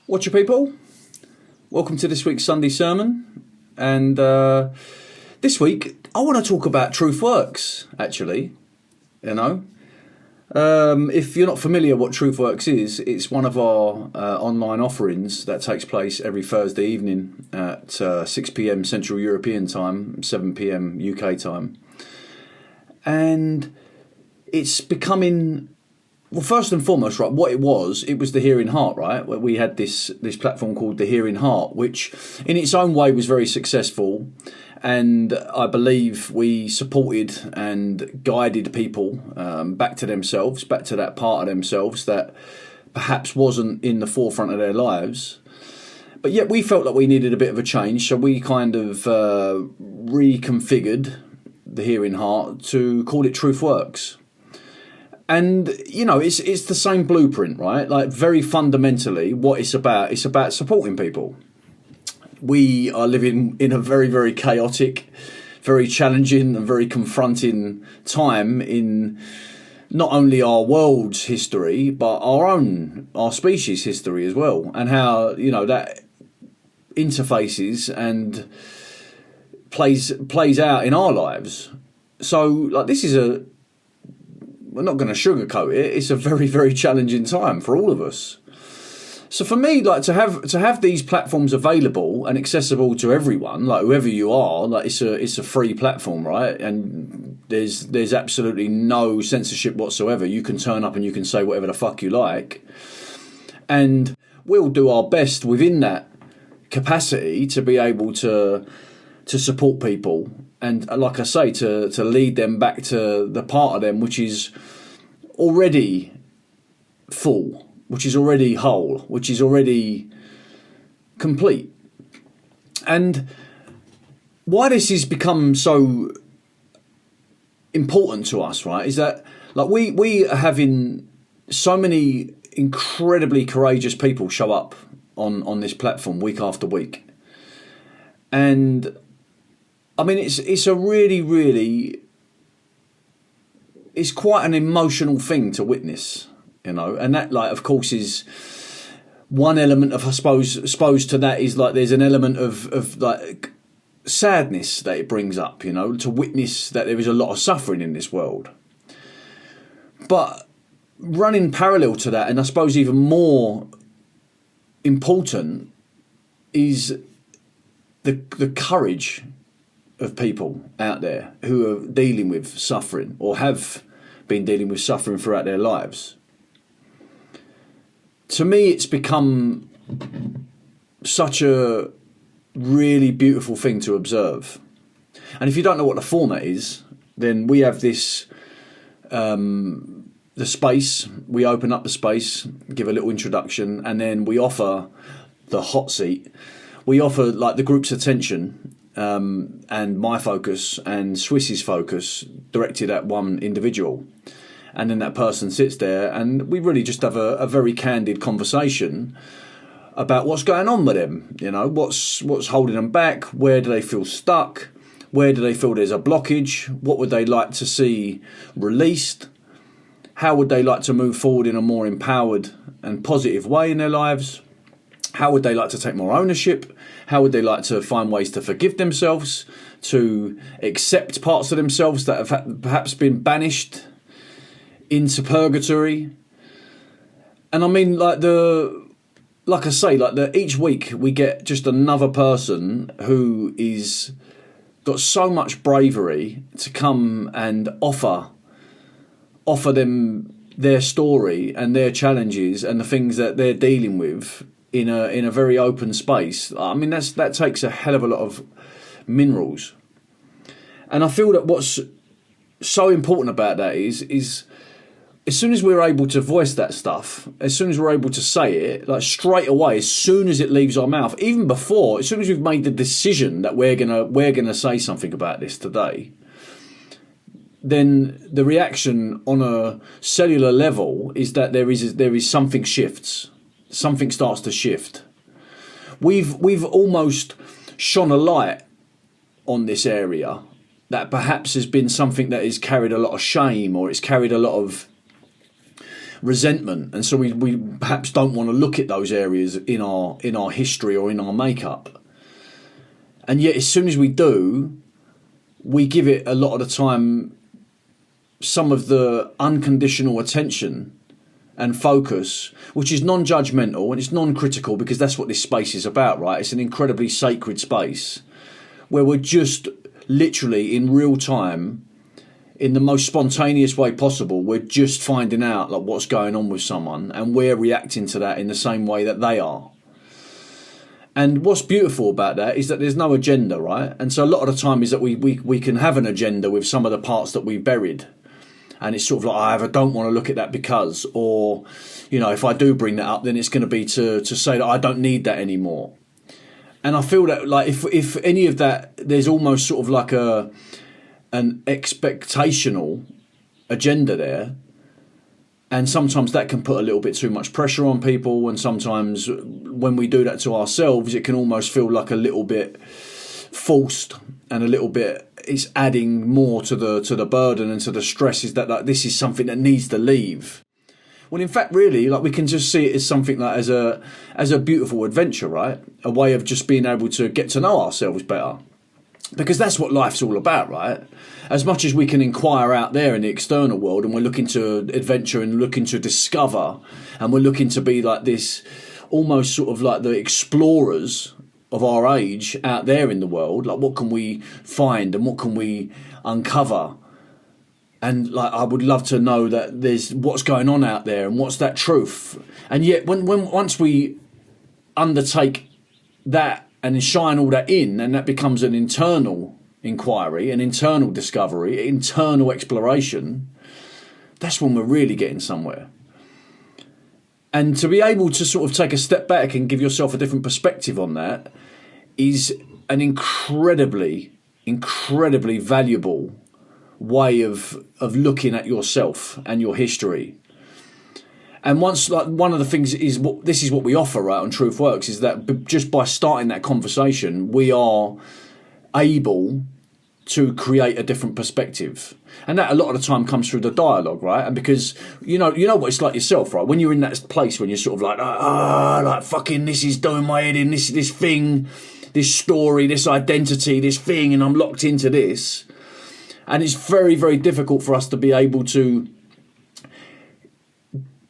Watcher people, welcome to this week's Sunday sermon. And this week I want to talk about TruthWorks, actually. If you're not familiar what TruthWorks is, it's one of our online offerings that takes place every Thursday evening at 6 p.m. Central European time, 7 p.m. UK time. And it's becoming... Well, first and foremost, right, what it was the Hearing Heart, right? Where we had this platform called the Hearing Heart, which in its own way was very successful. And I believe we supported and guided people back to themselves, back to that part of themselves that perhaps wasn't in the forefront of their lives. But yet we felt like we needed a bit of a change, so we kind of reconfigured the Hearing Heart to call it TruthWorks. And, you know, it's the same blueprint, right? Like, very fundamentally, what it's about supporting people. We are living in a very, very chaotic, very challenging and very confronting time in not only our world's history, but our species' history as well. And how, you know, that interfaces and plays out in our lives. So, like, this is we're not going to sugarcoat it. It's a very, very challenging time for all of us. So for me, like, to have these platforms available and accessible to everyone, like whoever you are, like it's a free platform, right? And there's absolutely no censorship whatsoever. You can turn up and you can say whatever the fuck you like, and we'll do our best within that capacity to be able to support people. And like I say, to lead them back to the part of them which is already full, which is already whole, which is already complete. And why this has become so important to us, right, is that, like, we are having so many incredibly courageous people show up on this platform week after week. And I mean, it's a really, really, it's quite an emotional thing to witness, you know, and that, like, of course, is one element of, I suppose to that is, like, there's an element of like sadness that it brings up, you know, to witness that there is a lot of suffering in this world. But running parallel to that, and I suppose even more important, is the courage of people out there who are dealing with suffering or have been dealing with suffering throughout their lives. To me, it's become such a really beautiful thing to observe. And if you don't know what the format is, then we have this, the space, we open up the space, give a little introduction, and then we offer the hot seat. We offer, like, the group's attention, and my focus and Swiss's focus directed at one individual, and then that person sits there and we really just have a very candid conversation about what's going on with them, you know, what's holding them back, where do they feel stuck, where do they feel there's a blockage, what would they like to see released, how would they like to move forward in a more empowered and positive way in their lives, how would they like to take more ownership? How would they like to find ways to forgive themselves, to accept parts of themselves that have perhaps been banished into purgatory? And I mean, like I say, each week we get just another person who is got so much bravery to come and offer them their story and their challenges and the things that they're dealing with in a very open space. I mean, that takes a hell of a lot of minerals. And I feel that what's so important about that is as soon as we're able to voice that stuff, as soon as we're able to say it, like, straight away, as soon as it leaves our mouth, even before, as soon as we've made the decision that we're gonna say something about this today, then the reaction on a cellular level is that there is something shifts. Something starts to shift. We've almost shone a light on this area that perhaps has been something that has carried a lot of shame, or it's carried a lot of resentment, and so we perhaps don't want to look at those areas in our history or in our makeup. And yet, as soon as we do, we give it a lot of the time some of the unconditional attention and focus, which is non-judgmental and it's non-critical, because that's what this space is about, right? It's an incredibly sacred space where we're just literally in real time, in the most spontaneous way possible, we're just finding out like what's going on with someone, and we're reacting to that in the same way that they are. And what's beautiful about that is that there's no agenda, right? And so a lot of the time is that we can have an agenda with some of the parts that we buried. And it's sort of like, I don't want to look at that because, or, you know, if I do bring that up, then it's going to be to say that I don't need that anymore. And I feel that like if any of that, there's almost sort of like an expectational agenda there. And sometimes that can put a little bit too much pressure on people. And sometimes when we do that to ourselves, it can almost feel like a little bit forced and a little bit, it's adding more to the burden and to the stress, is that like this is something that needs to leave. Well, in fact, really, like we can just see it as something like as a beautiful adventure, right? A way of just being able to get to know ourselves better. Because that's what life's all about, right? As much as we can inquire out there in the external world, and we're looking to adventure and looking to discover, and we're looking to be like this, almost sort of like the explorers of our age out there in the world. Like, what can we find and what can we uncover? And like, I would love to know that there's what's going on out there and what's that truth. And yet, once we undertake that and shine all that in, and that becomes an internal inquiry, an internal discovery, internal exploration, that's when we're really getting somewhere. And to be able to sort of take a step back and give yourself a different perspective on that is an incredibly, incredibly valuable way of looking at yourself and your history. And once, like, one of the things is this is what we offer, right, on TruthWorks, is that just by starting that conversation, we are able to create a different perspective. And that a lot of the time comes through the dialogue, right? And because you know what it's like yourself, right? When you're in that place when you're sort of like, like fucking this is doing my head in, this thing, this story, this identity, this thing, and I'm locked into this. And it's very, very difficult for us to be able to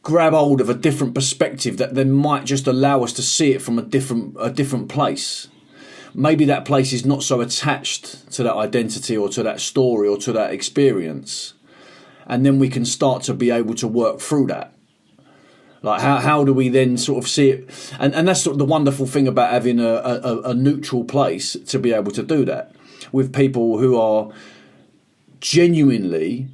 grab hold of a different perspective that then might just allow us to see it from a different place. Maybe that place is not so attached to that identity or to that story or to that experience. And then we can start to be able to work through that. Like, how do we then sort of see it? And that's sort of the wonderful thing about having a neutral place to be able to do that with people who are genuinely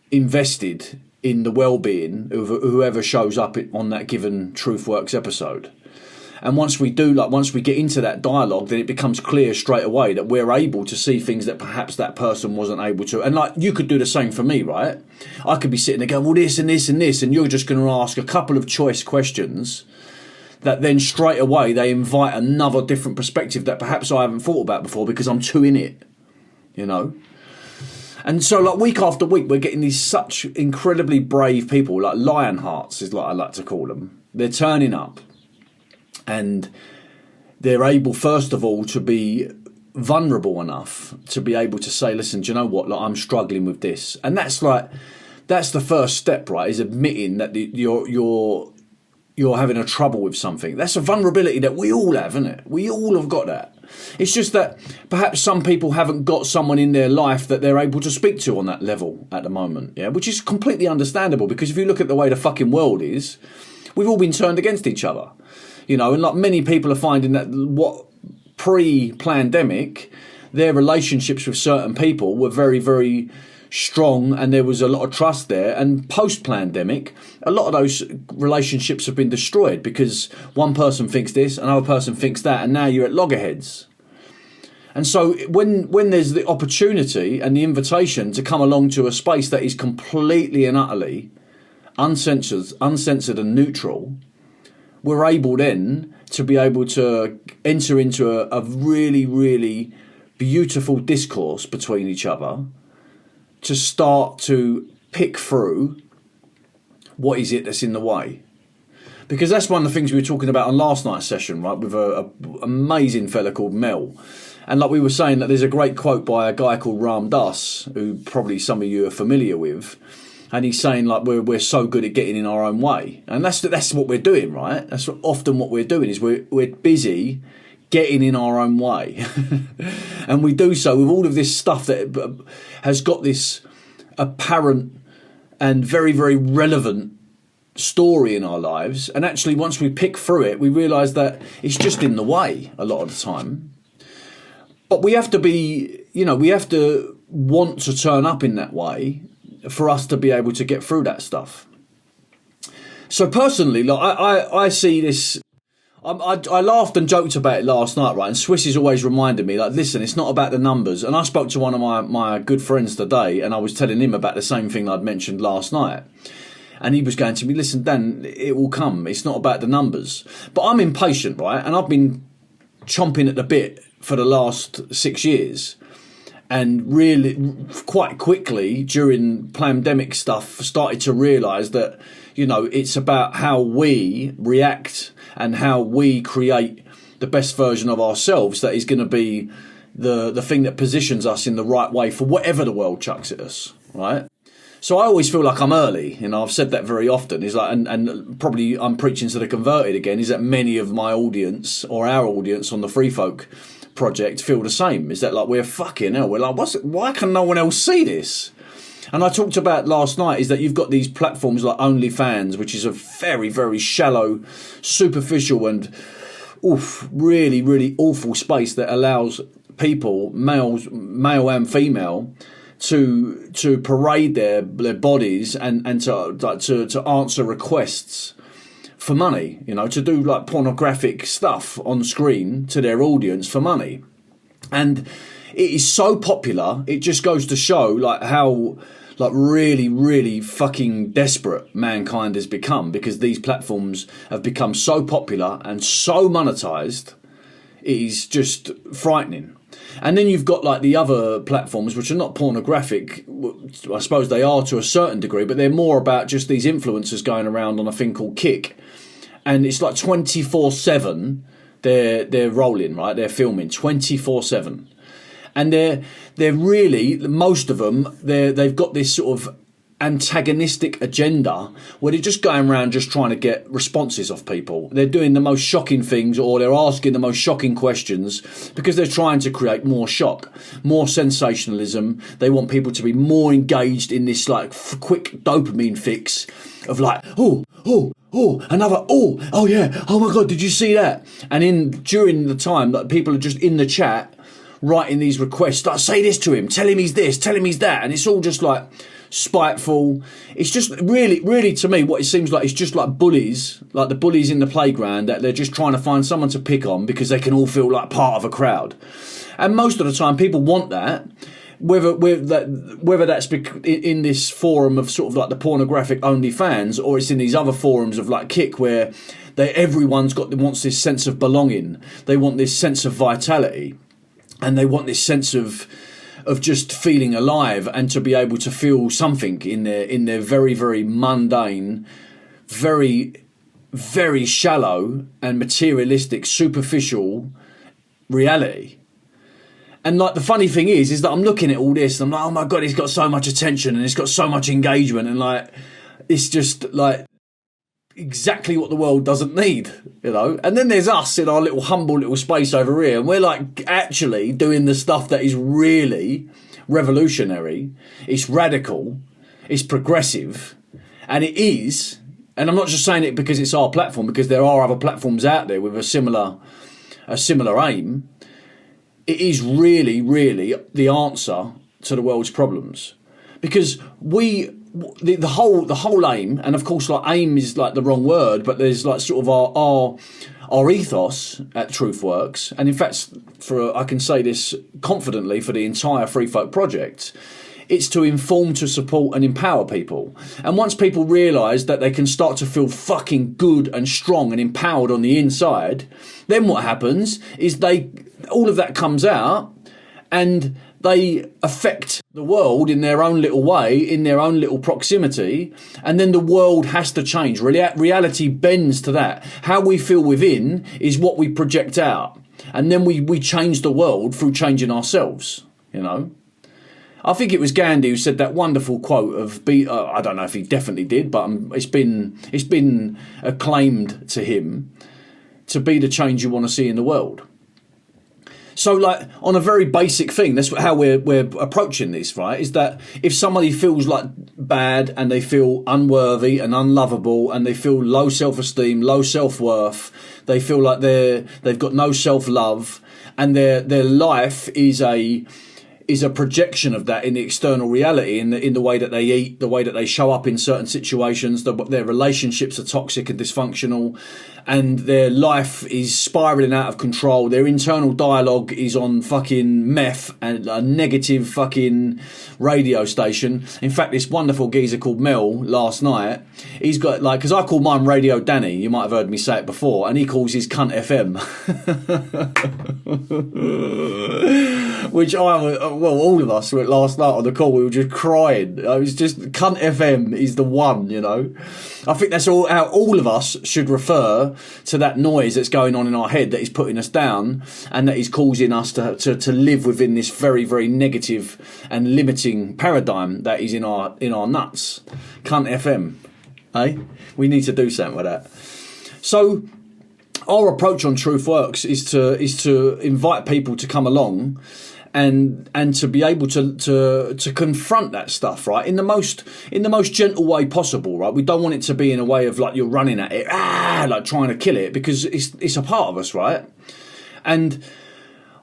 invested in the well-being of whoever shows up on that given TruthWorks episode. And once we get into that dialogue, then it becomes clear straight away that we're able to see things that perhaps that person wasn't able to. And like, you could do the same for me, right? I could be sitting there going, well, this and this and this, and you're just going to ask a couple of choice questions that then straight away they invite another different perspective that perhaps I haven't thought about before because I'm too in it, you know? And so, like, week after week, we're getting these such incredibly brave people, like lion hearts is what I like to call them. They're turning up and they're able, first of all, to be vulnerable enough to be able to say, listen, do you know what? Like, I'm struggling with this. And that's the first step, right? Is admitting that you're having a trouble with something. That's a vulnerability that we all have, isn't it? We all have got that. It's just that perhaps some people haven't got someone in their life that they're able to speak to on that level at the moment, yeah, which is completely understandable, because if you look at the way the fucking world is, we've all been turned against each other, you know, and like many people are finding that what pre-pandemic, their relationships with certain people were very, very strong and there was a lot of trust there, and post-pandemic a lot of those relationships have been destroyed because one person thinks this, another person thinks that, and now you're at loggerheads. And so when there's the opportunity and the invitation to come along to a space that is completely and utterly uncensored and neutral, we're able then to be able to enter into a really, really beautiful discourse between each other, to start to pick through what is it that's in the way? Because that's one of the things we were talking about on last night's session, right, with a amazing fella called Mel. And like we were saying, that there's a great quote by a guy called Ram Dass, who probably some of you are familiar with. And he's saying, like, we're so good at getting in our own way. And that's what we're doing, right? That's often what we're doing, is we're busy getting in our own way. And we do so with all of this stuff that has got this apparent and very, very relevant story in our lives. And actually, once we pick through it, we realise that it's just in the way a lot of the time. But we have to be, we have to want to turn up in that way for us to be able to get through that stuff. So personally, like I see this. I laughed and joked about it last night, right? And Swiss is always reminding me, like, listen, it's not about the numbers. And I spoke to one of my good friends today, and I was telling him about the same thing I'd mentioned last night. And he was going to me, listen, Dan, it will come. It's not about the numbers. But I'm impatient, right? And I've been chomping at the bit for the last 6 years. And really, quite quickly, during pandemic stuff, started to realise that, it's about how we react and how we create the best version of ourselves that is going to be the thing that positions us in the right way for whatever the world chucks at us, right? So I always feel like I'm early, I've said that very often, is like, and probably I'm preaching to the converted again, is that many of my audience, or our audience on the Free Folk project, feel the same, is that like, we're fucking hell, we're like, why can no one else see this? And I talked about last night is that you've got these platforms like OnlyFans, which is a very, very shallow, superficial and really, really awful space that allows people, male and female, to parade their bodies and to answer requests for money, to do like pornographic stuff on screen to their audience for money. And it is so popular, it just goes to show like how like really, really fucking desperate mankind has become, because these platforms have become so popular and so monetized. It is just frightening. And then you've got like the other platforms which are not pornographic. I suppose they are to a certain degree, but they're more about just these influencers going around on a thing called Kick. And it's like 24/7 they're rolling, right? They're filming 24/7. And they're really, most of them, they've got this sort of antagonistic agenda where they're just going around just trying to get responses off people. They're doing the most shocking things, or they're asking the most shocking questions, because they're trying to create more shock, more sensationalism. They want people to be more engaged in this like quick dopamine fix of like, another, oh yeah, oh my God, did you see that? And during the time that people are just in the chat writing these requests, like, say this to him, tell him he's this, tell him he's that, and it's all just like spiteful. It's just really to me what it seems like is just like bullies, like the bullies in the playground, that they're just trying to find someone to pick on because they can all feel like part of a crowd. And most of the time people want that, whether that's in this forum of sort of like the pornographic OnlyFans, or it's in these other forums of like Kick, where everyone's wants this sense of belonging, they want this sense of vitality, and they want this sense of just feeling alive, and to be able to feel something in their very, very mundane, very, very shallow and materialistic, superficial reality. And like the funny thing is that I'm looking at all this and I'm like, oh my God, it's got so much attention and it's got so much engagement, and like it's just like exactly what the world doesn't need, And then there's us in our little humble little space over here, and we're like actually doing the stuff that is really revolutionary, it's radical, it's progressive, and it is. And I'm not just saying it because it's our platform, because there are other platforms out there with a similar aim. It is really, really the answer to the world's problems, because the whole aim, and of course like aim is like the wrong word, but there's like sort of our ethos at TruthWorks, and in fact I can say this confidently for the entire Free Folk project, it's to inform, to support and empower people. And once people realise that they can start to feel fucking good and strong and empowered on the inside, then what happens is all of that comes out, and they affect the world in their own little way, in their own little proximity, and then the world has to change. Reality bends to that. How we feel within is what we project out, and then we change the world through changing ourselves, you know. I think it was Gandhi who said that wonderful quote of I don't know if he definitely did, but it's been acclaimed to him, to be the change you want to see in the world. So, like, on a very basic thing, that's how we're approaching this, right? Is that if somebody feels like bad and they feel unworthy and unlovable and they feel low self-esteem, low self-worth, they feel like they've got no self-love, and their life is a projection of that in the external reality, in the way that they eat, the way that they show up in certain situations, their relationships are toxic and dysfunctional, and their life is spiraling out of control. Their internal dialogue is on fucking meth and a negative fucking radio station. In fact, this wonderful geezer called Mel last night, he's got, like, because I call mine Radio Danny, you might have heard me say it before, and he calls his cunt FM. Which all of us last night on the call, we were just crying. I was just, cunt FM is the one, you know. I think that's how all of us should refer to that noise that's going on in our head that is putting us down and that is causing us to live within this very, very negative and limiting paradigm that is in our nuts. Cunt FM, eh? We need to do something with that. So our approach on TruthWorks is to invite people to come along and to be able to confront that stuff, right, in the most gentle way possible, right? We don't want it to be in a way of like you're running at it, like trying to kill it, because it's a part of us, right? And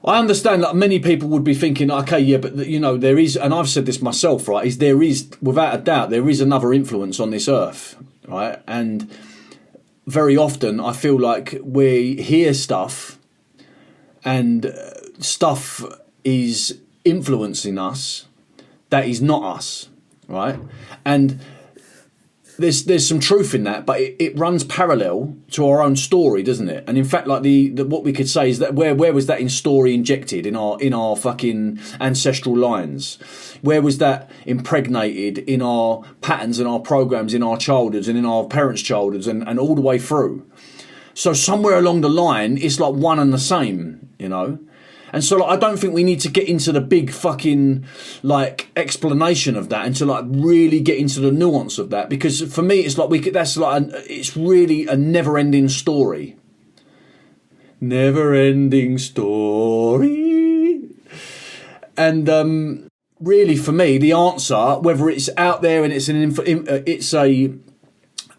I understand that many people would be thinking, okay, yeah, but you know, there is, and I've said this myself, right, is there is, without a doubt, there is another influence on this earth, right? And very often I feel like we hear stuff and stuff is influencing us that is not us, right? And there's some truth in that, but it runs parallel to our own story, doesn't it? And in fact, like the what we could say is that where was that in story injected in our fucking ancestral lines? Where was that impregnated in our patterns and our programs in our childhoods and in our parents' childhoods and all the way through? So somewhere along the line, it's like one and the same, you know? And so like, I don't think we need to get into the big fucking like explanation of that and to like really get into the nuance of that, because for me it's like it's really a never-ending story. Never-ending story. And really for me the answer, whether it's out there and it's a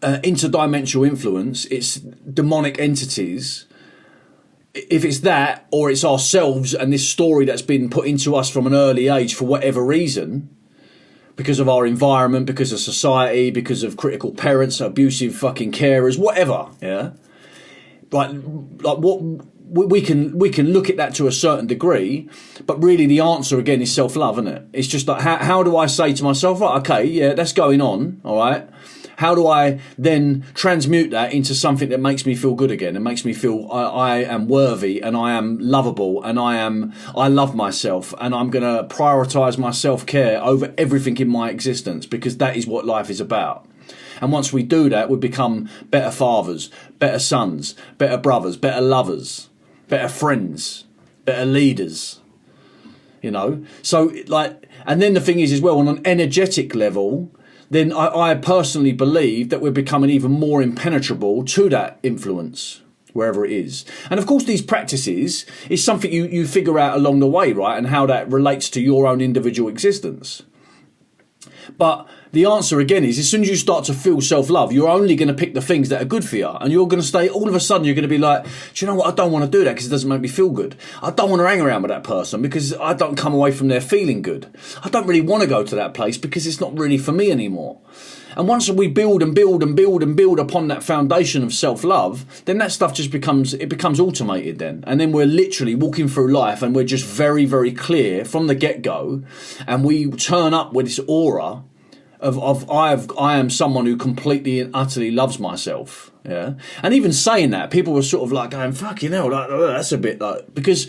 interdimensional influence, it's demonic entities, if it's that, or it's ourselves and this story that's been put into us from an early age for whatever reason, because of our environment, because of society, because of critical parents, abusive fucking carers, whatever, yeah. Like what we can look at that to a certain degree, but really the answer again is self-love, isn't it? It's just like how do I say to myself, right, okay, yeah, that's going on, all right. How do I then transmute that into something that makes me feel good again and makes me feel I am worthy and I am lovable and I love myself and I'm going to prioritise my self-care over everything in my existence, because that is what life is about. And once we do that, we become better fathers, better sons, better brothers, better lovers, better friends, better leaders, you know? So like, and then the thing is as well, on an energetic level, then I personally believe that we're becoming even more impenetrable to that influence, wherever it is. And of course, these practices is something you figure out along the way, right? And how that relates to your own individual existence. But the answer again is, as soon as you start to feel self-love, you're only going to pick the things that are good for you. And you're going to stay, all of a sudden, you're going to be like, do you know what? I don't want to do that because it doesn't make me feel good. I don't want to hang around with that person because I don't come away from there feeling good. I don't really want to go to that place because it's not really for me anymore. And once we build and build and build and build upon that foundation of self-love, then that stuff just becomes automated then. And then we're literally walking through life and we're just very, very clear from the get-go. And we turn up with this aura of I am someone who completely and utterly loves myself. Yeah. And even saying that, people were sort of like going, fucking hell, like, that's a bit like, because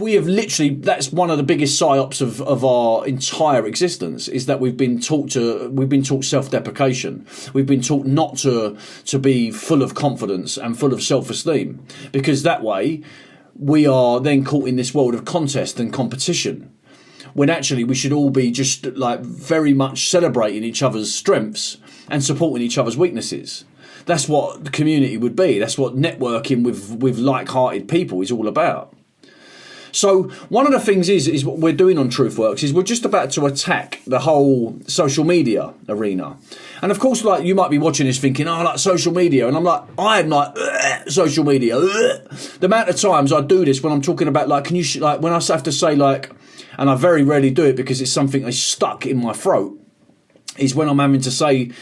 we have literally, that's one of the biggest psyops of our entire existence, is that we've been taught self-deprecation. We've been taught not to be full of confidence and full of self-esteem, because that way we are then caught in this world of contest and competition, when actually we should all be just like very much celebrating each other's strengths and supporting each other's weaknesses. That's what the community would be. That's what networking with like-hearted people is all about. So one of the things is what we're doing on TruthWorks is we're just about to attack the whole social media arena. And of course, like, you might be watching this thinking, oh, like social media. And I'm like social media. The amount of times I do this when I'm talking about, like, like when I have to say, like, and I very rarely do it because it's something that's stuck in my throat, is when I'm having to say,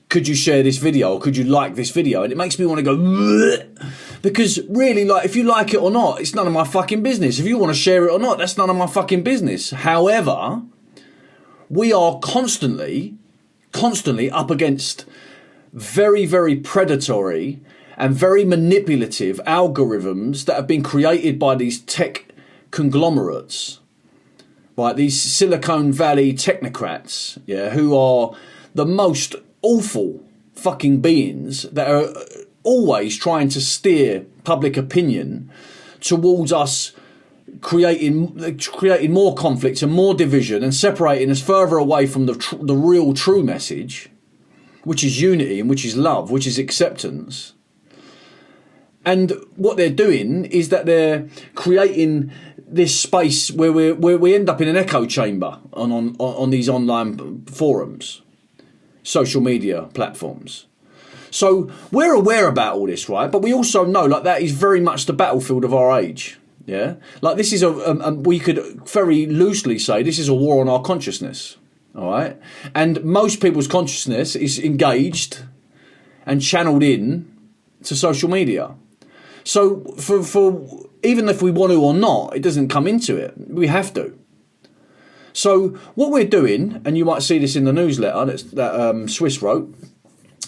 could you share this video, or could you like this video? And it makes me want to go, bleh. Because really, like, if you like it or not, it's none of my fucking business. If you want to share it or not, that's none of my fucking business. However, we are constantly up against very, very predatory and very manipulative algorithms that have been created by these tech conglomerates, by these Silicon Valley technocrats, yeah, who are the most awful fucking beings that are always trying to steer public opinion towards us creating more conflict and more division and separating us further away from the real true message, which is unity and which is love, which is acceptance. And what they're doing is that they're creating this space where we end up in an echo chamber on these online forums, social media platforms. So we're aware about all this, right? But we also know, like, that is very much the battlefield of our age. Yeah, like, this is we could very loosely say this is a war on our consciousness. All right, and most people's consciousness is engaged and channeled in to social media. So for even if we want to or not, it doesn't come into it. We have to. So what we're doing, and you might see this in the newsletter that Swiss wrote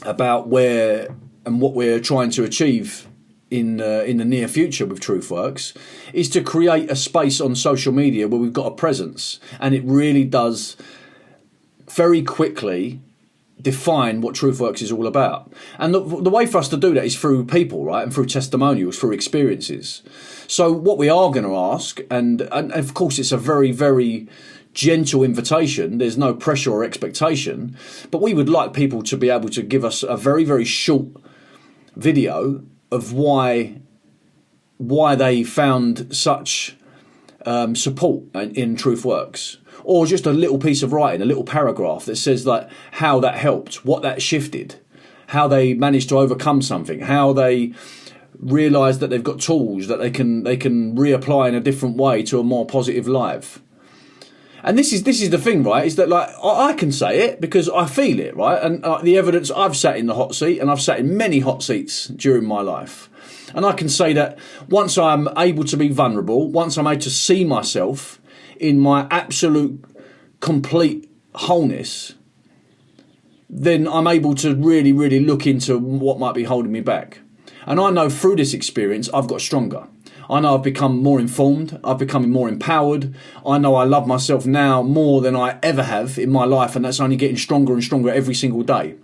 about where and what we're trying to achieve in the near future with TruthWorks, is to create a space on social media where we've got a presence, and it really does very quickly define what TruthWorks is all about. And the way for us to do that is through people, right, and through testimonials, through experiences. So what we are going to ask, and of course it's a very, very gentle invitation, there's no pressure or expectation, but we would like people to be able to give us a very, very short video of why they found such support in TruthWorks, or just a little piece of writing, a little paragraph that says, like, how that helped, what that shifted, how they managed to overcome something, how they realised that they've got tools that they can reapply in a different way to a more positive life. And this is the thing, right, is that, like, I can say it because I feel it, right? And the evidence, I've sat in the hot seat, and I've sat in many hot seats during my life. And I can say that once I'm able to be vulnerable, once I'm able to see myself in my absolute, complete wholeness, then I'm able to really, really look into what might be holding me back. And I know through this experience, I've got stronger. I know I've become more informed, I've become more empowered. I know I love myself now more than I ever have in my life, and that's only getting stronger and stronger every single day.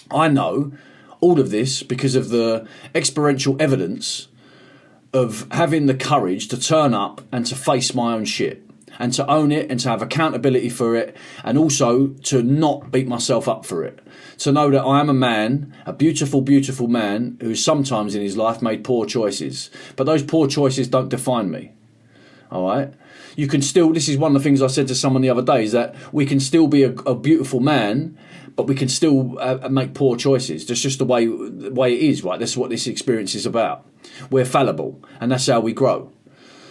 I know all of this because of the experiential evidence of having the courage to turn up and to face my own shit, and to own it, and to have accountability for it, and also to not beat myself up for it. To know that I am a man, a beautiful, beautiful man, who sometimes in his life made poor choices. But those poor choices don't define me. All right? You can still, this is one of the things I said to someone the other day, is that we can still be a beautiful man, but we can still make poor choices. That's just the way it is, right? That's what this experience is about. We're fallible, and that's how we grow.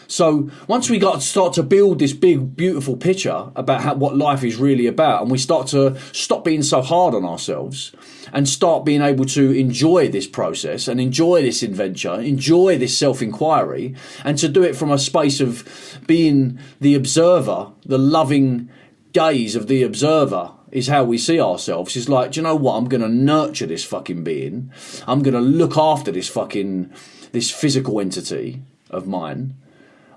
So once we start to build this big, beautiful picture about what life is really about, and we start to stop being so hard on ourselves and start being able to enjoy this process and enjoy this adventure, enjoy this self-inquiry, and to do it from a space of being the observer, the loving gaze of the observer is how we see ourselves. It's like, do you know what? I'm going to nurture this fucking being. I'm going to look after this physical entity of mine.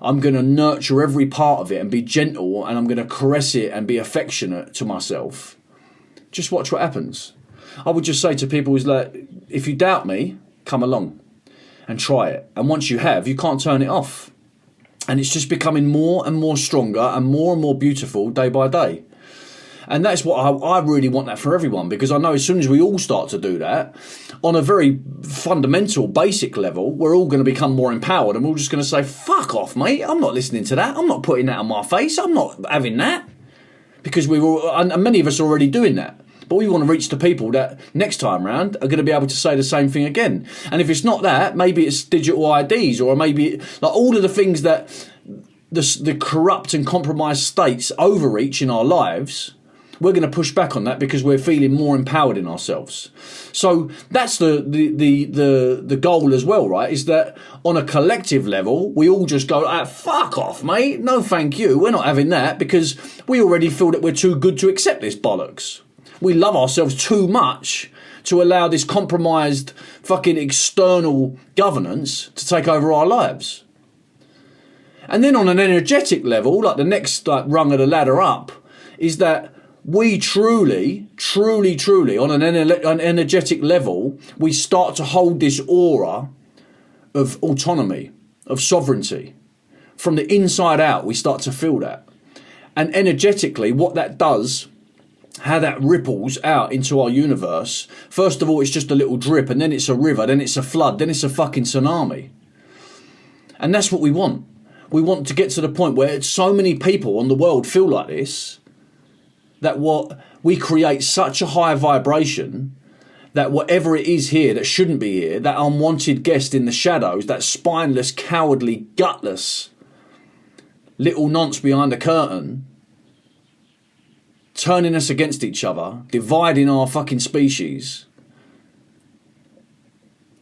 I'm going to nurture every part of it and be gentle, and I'm going to caress it and be affectionate to myself. Just watch what happens. I would just say to people is that if you doubt me, come along and try it. And once you have, you can't turn it off. And it's just becoming more and more stronger and more beautiful day by day. And that's what I really want that for everyone, because I know as soon as we all start to do that, on a very fundamental, basic level, we're all going to become more empowered, and we're all just going to say, fuck off, mate. I'm not listening to that. I'm not putting that on my face. I'm not having that. Because and many of us are already doing that. But we want to reach the people that next time round are going to be able to say the same thing again. And if it's not that, maybe it's digital IDs, or maybe like all of the things that the corrupt and compromised states overreach in our lives. We're going to push back on that because we're feeling more empowered in ourselves. So that's the goal as well, right? Is that on a collective level, we all just go, fuck off, mate. No, thank you. We're not having that, because we already feel that we're too good to accept this bollocks. We love ourselves too much to allow this compromised fucking external governance to take over our lives. And then on an energetic level, like the next rung of the ladder up, is that we truly, on an energetic level, we start to hold this aura of autonomy, of sovereignty. From the inside out, we start to feel that. And energetically, what that does, how that ripples out into our universe, first of all, it's just a little drip, and then it's a river, then it's a flood, then it's a fucking tsunami. And that's what we want. We want to get to the point where so many people on the world feel like this, that we create such a high vibration that whatever it is here that shouldn't be here, that unwanted guest in the shadows, that spineless, cowardly, gutless little nonce behind the curtain, turning us against each other, dividing our fucking species,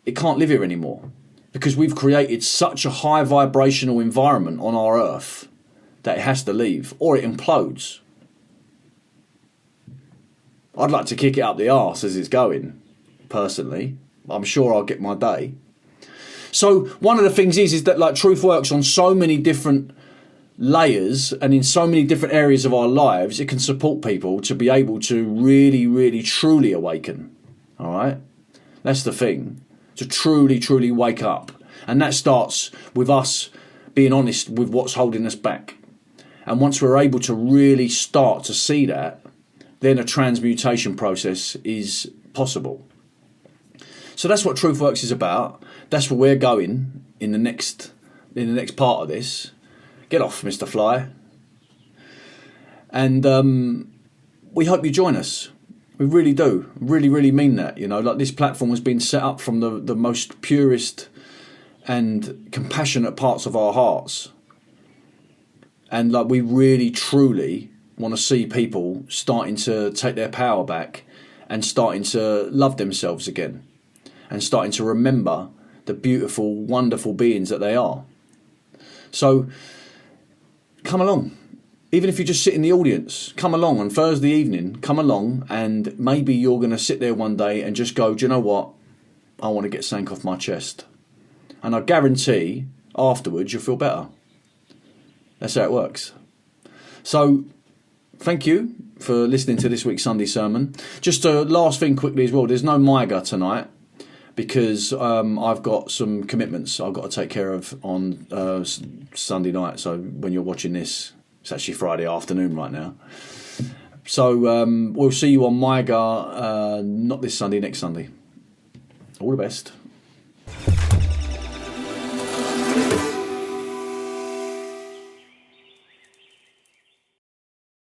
it can't live here anymore, because we've created such a high vibrational environment on our earth that it has to leave, or it implodes. I'd like to kick it up the arse as it's going, personally. I'm sure I'll get my day. So one of the things is that like TruthWorks on so many different layers and in so many different areas of our lives, it can support people to be able to really, truly awaken. All right? That's the thing. To truly wake up. And that starts with us being honest with what's holding us back. And once we're able to really start to see that, then a transmutation process is possible. So that's what TruthWorks is about. That's where we're going in the next part of this. Get off, Mr. Fly. And we hope you join us. We really do. Really mean that. You know, like this platform has been set up from the most purest and compassionate parts of our hearts. And like we really truly want to see people starting to take their power back and starting to love themselves again and starting to remember the beautiful, wonderful beings that they are. So come along. Even if you just sit in the audience, come along on Thursday evening, come along, and maybe you're going to sit there one day and just go, do you know what? I want to get something off my chest. And I guarantee afterwards you'll feel better. That's how it works. So thank you for listening to this week's Sunday sermon. Just a last thing quickly as well. There's no MYGA tonight because I've got some commitments I've got to take care of on Sunday night. So when you're watching this, it's actually Friday afternoon right now. So we'll see you on MYGA, not this Sunday, next Sunday. All the best.